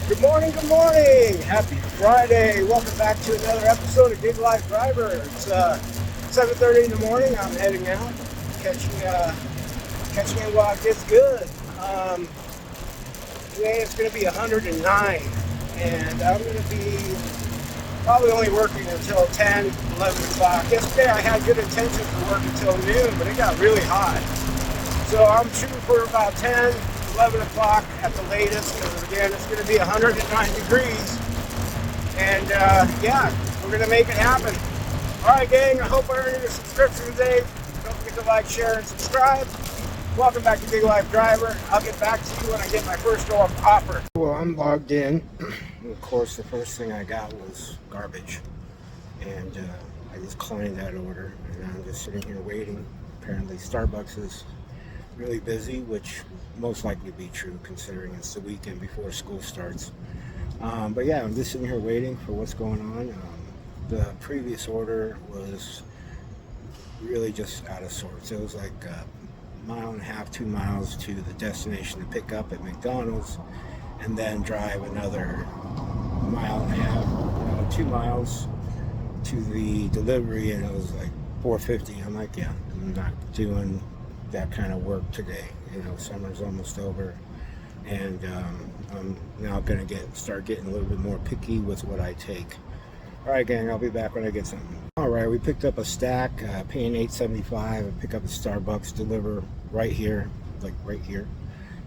Good morning, good morning. Happy Friday. Welcome back to another episode of Gig Life Driver. It's 7:30 in the morning. I'm heading out, catching it while it gets good. Today it's going to be 109, and I'm going to be probably only working until 10, 11 o'clock. Yesterday I had good intentions to work until noon, but it got really hot. So I'm shooting for about 10, 11 o'clock at the latest, because again, it's going to be 109 degrees. And yeah, we're going to make it happen. All right, gang, I hope I earned your subscription today. Don't forget to like, share, and subscribe. Welcome back to Gig Life Driver. I'll get back to you when I get my first offer. Well, I'm logged in. Of course, the first thing I got was garbage. And I just claimed that order. And I'm just sitting here waiting. Apparently, Starbucks is really busy, which most likely be true considering it's the weekend before school starts. But yeah, I'm just sitting here waiting for what's going on. The previous order was really just out of sorts. It was like a mile and a half, 2 miles to the destination to pick up at McDonald's, and then drive another mile and a half, 2 miles to the delivery, and it was like $4.50. I'm like, yeah, I'm not doing that kind of work today. Summer's almost over, and I'm now gonna start getting a little bit more picky with what I take. All right, gang, I'll be back when I get something. All right, we picked up a stack, paying $8.75. I pick up at Starbucks, deliver right here,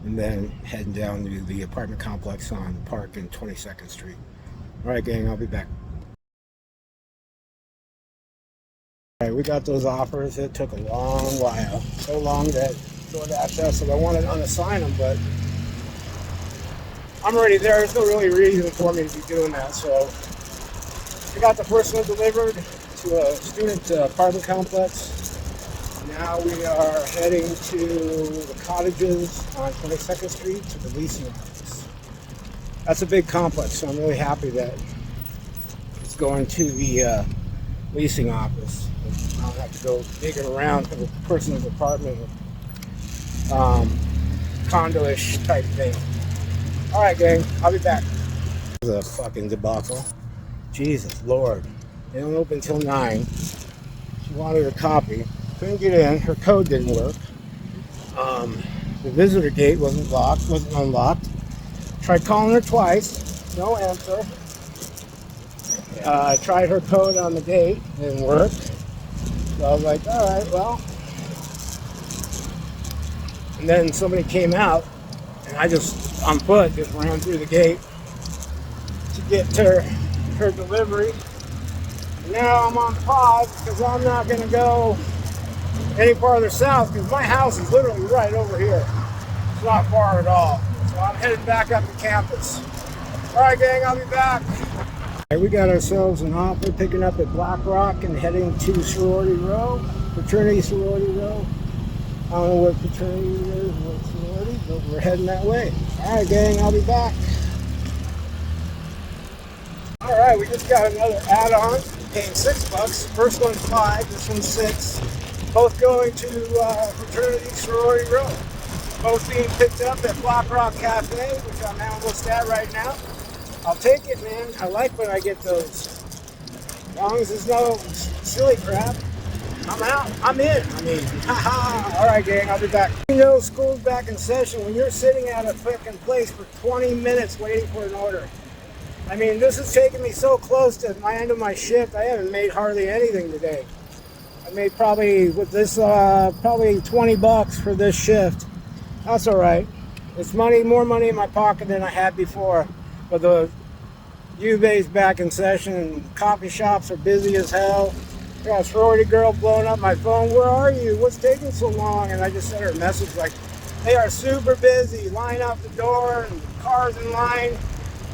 and then heading down to the apartment complex on Park and 22nd Street. All right, gang, I'll be back. All right, we got those offers. It took a long while, so long that DoorDash said I wanted to unassign them, but I'm already there. There's no really reason for me to be doing that. So I got the first one delivered to a student apartment complex. Now we are heading to the cottages on 22nd Street to the leasing office. That's a big complex, so I'm really happy that it's going to the leasing office. I don't have to go digging around for the person's apartment, condo-ish type thing. All right, gang, I'll be back. This is a fucking debacle. Jesus Lord. They don't open till 9. She wanted a copy. Couldn't get in. Her code didn't work. The visitor gate wasn't unlocked. Tried calling her twice. No answer. I tried her code on the gate. Didn't work. So I was like, all right, well. And then somebody came out, and I just, on foot, just ran through the gate to get to her delivery. And now I'm on pause because I'm not going to go any farther south, because my house is literally right over here. It's not far at all. So I'm headed back up to campus. All right, gang, I'll be back. We got ourselves an offer picking up at Black Rock and heading to Sorority Row, Fraternity Sorority Row. I don't know what fraternity it is, what sorority, but we're heading that way. All right, gang, I'll be back. All right, we just got another add-on, paying $6. First one's $5, this one's $6. Both going to Fraternity Sorority Row. Both being picked up at Black Rock Cafe, which I'm almost at right now. I'll take it, man. I like when I get those. As long as there's no silly crap, I'm out. I'm in. Haha. All right, gang, I'll be back. School's back in session when you're sitting at a freaking place for 20 minutes waiting for an order. This is taking me so close to my end of my shift. I haven't made hardly anything today. I made probably, with this, probably $20 for this shift. That's all right. It's more money in my pocket than I had before. But the U-Bay's back in session, and coffee shops are busy as hell. I got a sorority girl blowing up my phone. Where are you? What's taking so long? And I just sent her a message like, they are super busy. Line out the door, and cars in line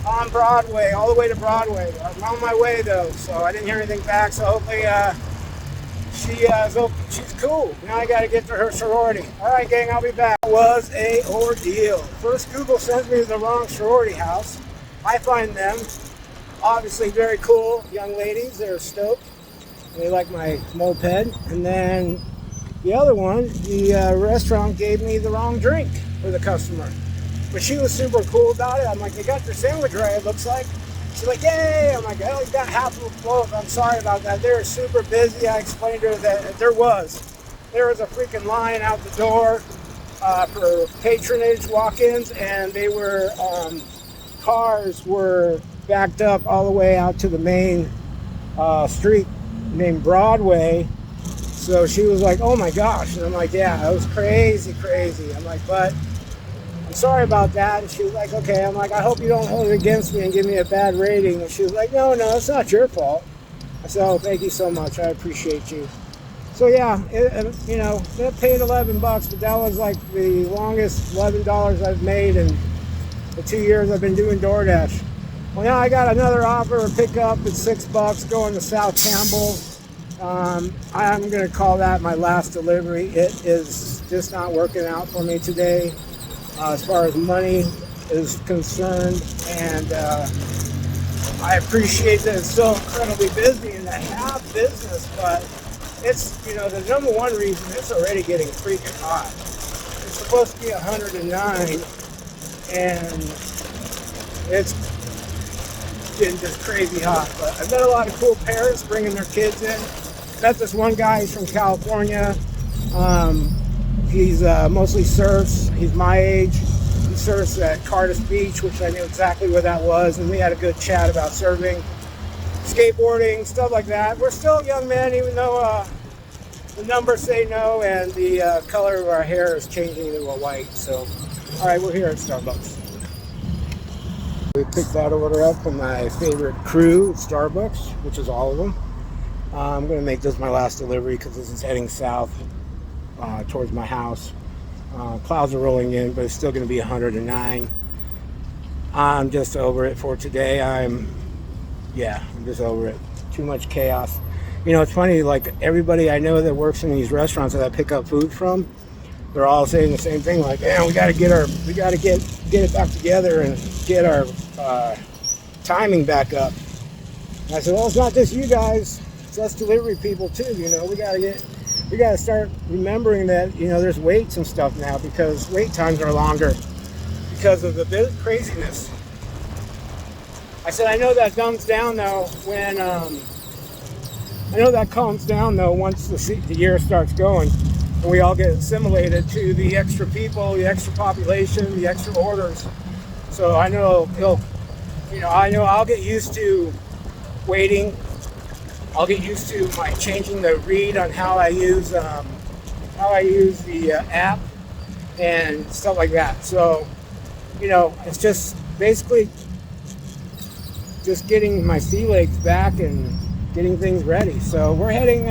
on Broadway, all the way to Broadway. I'm on my way though, so I didn't hear anything back. So hopefully she's cool. Now I got to get to her sorority. All right, gang, I'll be back. It was a ordeal. First, Google sends me to the wrong sorority house. I find them obviously very cool young ladies. They're stoked. They like my moped. And then the other one, the restaurant gave me the wrong drink for the customer. But she was super cool about it. I'm like, they got their sandwich right, it looks like. She's like, yay! I'm like, oh, you got half of them both. I'm sorry about that. They were super busy. I explained to her that there was a freaking line out the door for patronage walk-ins, and they were cars were backed up all the way out to the main street named Broadway. So she was like, oh my gosh. And I'm like, yeah, it was crazy. I'm like, but I'm sorry about that. And she was like, okay. I'm like, I hope you don't hold it against me and give me a bad rating. And she was like, no, it's not your fault. I said, oh, thank you so much. I appreciate you. So yeah, they paid $11, but that was like the longest $11 I've made in the 2 years I've been doing DoorDash. Well, now I got another offer, a pickup at $6 going to South Campbell. I'm going to call that my last delivery. It is just not working out for me today as far as money is concerned, and I appreciate that it's so incredibly busy and I have business, but it's, the number one reason, it's already getting freaking hot. It's supposed to be 109, and it's getting just crazy hot. But I've met a lot of cool parents bringing their kids in. Met this one guy, he's from California. He's mostly surfs. He's my age. He surfs at Cardis Beach, which I knew exactly where that was, and we had a good chat about surfing, skateboarding, stuff like that. We're still young men, even though the numbers say no, and the color of our hair is changing to a white. So, all right, we're here at Starbucks. We picked that order up from my favorite crew, Starbucks, which is all of them. I'm going to make this my last delivery because this is heading south towards my house. Clouds are rolling in, but it's still going to be 109. I'm just over it for today. I'm just over it. Too much chaos. It's funny, like everybody I know that works in these restaurants that I pick up food from, they're all saying the same thing, like, man, we got to get it back together and get our timing back up. And I said, well, it's not just you guys, it's us delivery people too. We got to start remembering that there's waits and stuff now, because wait times are longer because of the craziness. I said, I know that calms down though once the year starts going and we all get assimilated to the extra people, the extra population, the extra orders. So I know I'll get used to waiting. I'll get used to changing the read on how I use the app and stuff like that. So, it's just basically just getting my sea legs back and getting things ready. So we're heading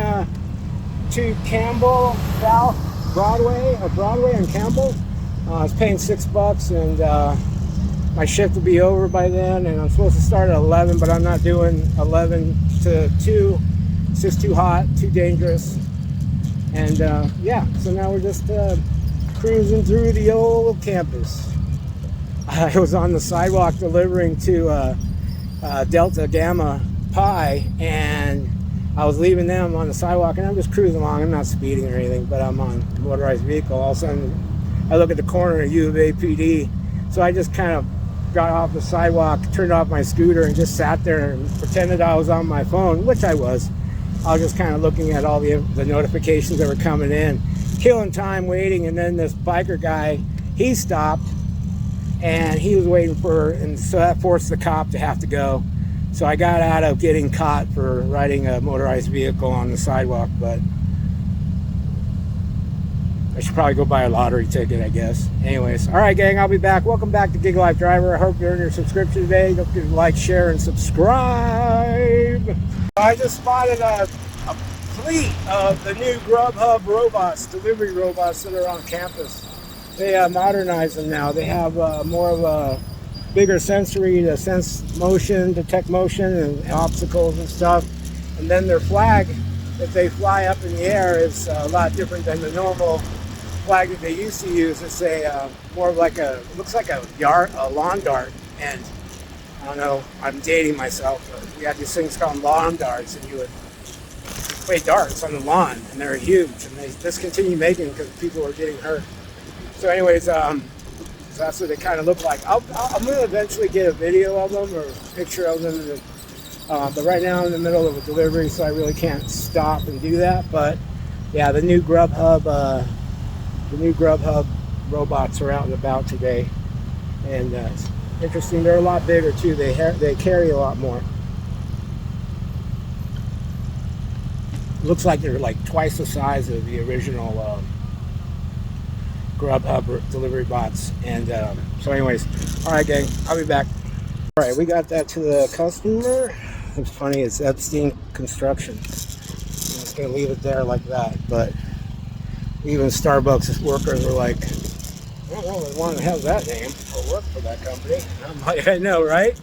to Campbell, South Broadway and Campbell. I was paying $6, and my shift will be over by then, and I'm supposed to start at 11, but I'm not doing 11 to 2. It's just too hot, too dangerous. And so now we're just cruising through the old campus. I was on the sidewalk delivering to Delta Gamma Pi, and I was leaving them on the sidewalk, and I'm just cruising along. I'm not speeding or anything, but I'm on a motorized vehicle. All of a sudden, I look at the corner of U of A PD, so I just kind of got off the sidewalk, turned off my scooter, and just sat there and pretended I was on my phone, which I was. I was just kind of looking at all the notifications that were coming in, killing time waiting, and then this biker guy, he stopped, and he was waiting and so that forced the cop to have to go. So I got out of getting caught for riding a motorized vehicle on the sidewalk, but I should probably go buy a lottery ticket, I guess. Anyways, all right, gang, I'll be back. Welcome back to Gig Life Driver. I hope you earned your subscription today. Don't forget to like, share, and subscribe. I just spotted a fleet of the new Grubhub robots, delivery robots that are on campus. They modernize them now. They have more of a bigger sensory to sense motion, detect motion and obstacles and stuff. And then their flag, if they fly up in the air, is a lot different than the normal flag that they used to use. It's more of like looks like a lawn dart. And I don't know, I'm dating myself, but we had these things called lawn darts, and you would play darts on the lawn, and they're huge, and they discontinued making because people were getting hurt. So anyways, So that's what they kind of look like. I'm going to eventually get a video of them or a picture of them. But right now I'm in the middle of a delivery, so I really can't stop and do that. But yeah, the new Grubhub robots are out and about today, and it's interesting. They're a lot bigger too. They carry a lot more. Looks like they're like twice the size of the original Grubhub delivery bots. And so anyways, all right gang, I'll be back. All right, we got that to the customer. It's funny, it's Epstein Construction. I'm just gonna leave it there like that. But even Starbucks workers were like, I don't really want to have that name or work for that company. And I'm like, I know, right?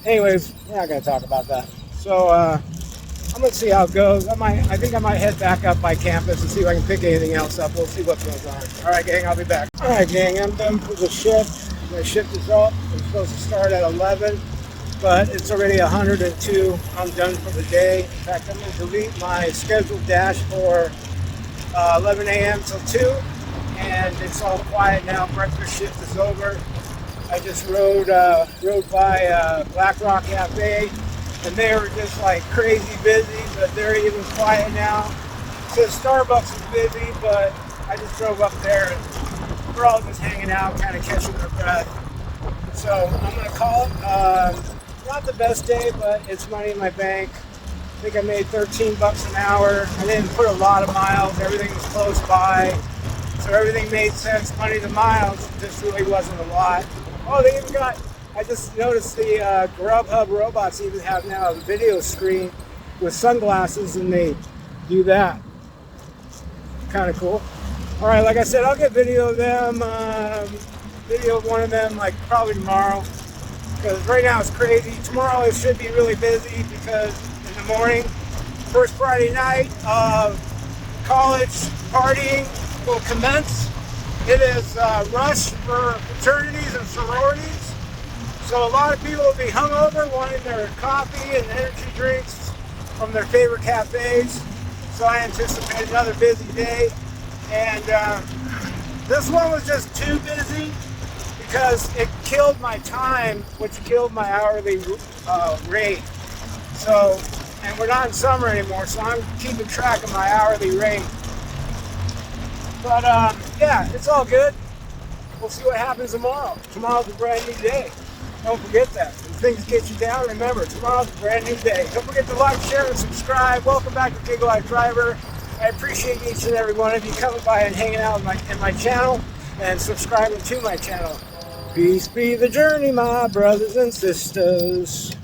Anyways, we're not gonna talk about that. So I'm gonna see how it goes. I think I might head back up by campus and see if I can pick anything else up. We'll see what goes on. All right, gang, I'll be back. All right, gang, I'm done for the shift. My shift is up. I'm supposed to start at 11, but it's already 102. I'm done for the day. In fact, I'm gonna delete my scheduled dash for 11 a.m. till 2, and it's all quiet now. Breakfast shift is over. I just rode by Black Rock Cafe, and they were just like crazy busy, but they're even quiet now. So Starbucks is busy, but I just drove up there and we're all just hanging out, kind of catching our breath. So I'm gonna call it not the best day, but it's money in my bank. I think I made 13 bucks an hour. I didn't put a lot of miles. Everything was close by, so everything made sense. Money to miles just really wasn't a lot. Oh, they even got. I just noticed the Grubhub robots even have now a video screen with sunglasses, and they do that. Kind of cool. All right, like I said, I'll get video of them, video of one of them, like probably tomorrow. Because right now it's crazy. Tomorrow it should be really busy because in the morning, first Friday night of college partying will commence. It is rush for fraternities and sororities. So a lot of people will be hungover, wanting their coffee and energy drinks from their favorite cafes. So I anticipate another busy day. And this one was just too busy because it killed my time, which killed my hourly rate. So, and we're not in summer anymore, so I'm keeping track of my hourly rate. But yeah, it's all good. We'll see what happens tomorrow. Tomorrow's a brand new day. Don't forget that. When things get you down, remember, tomorrow's a brand new day. Don't forget to like, share, and subscribe. Welcome back to Gig Life Driver. I appreciate each and every one of you coming by and hanging out in my channel and subscribing to my channel. Peace be the journey, my brothers and sisters.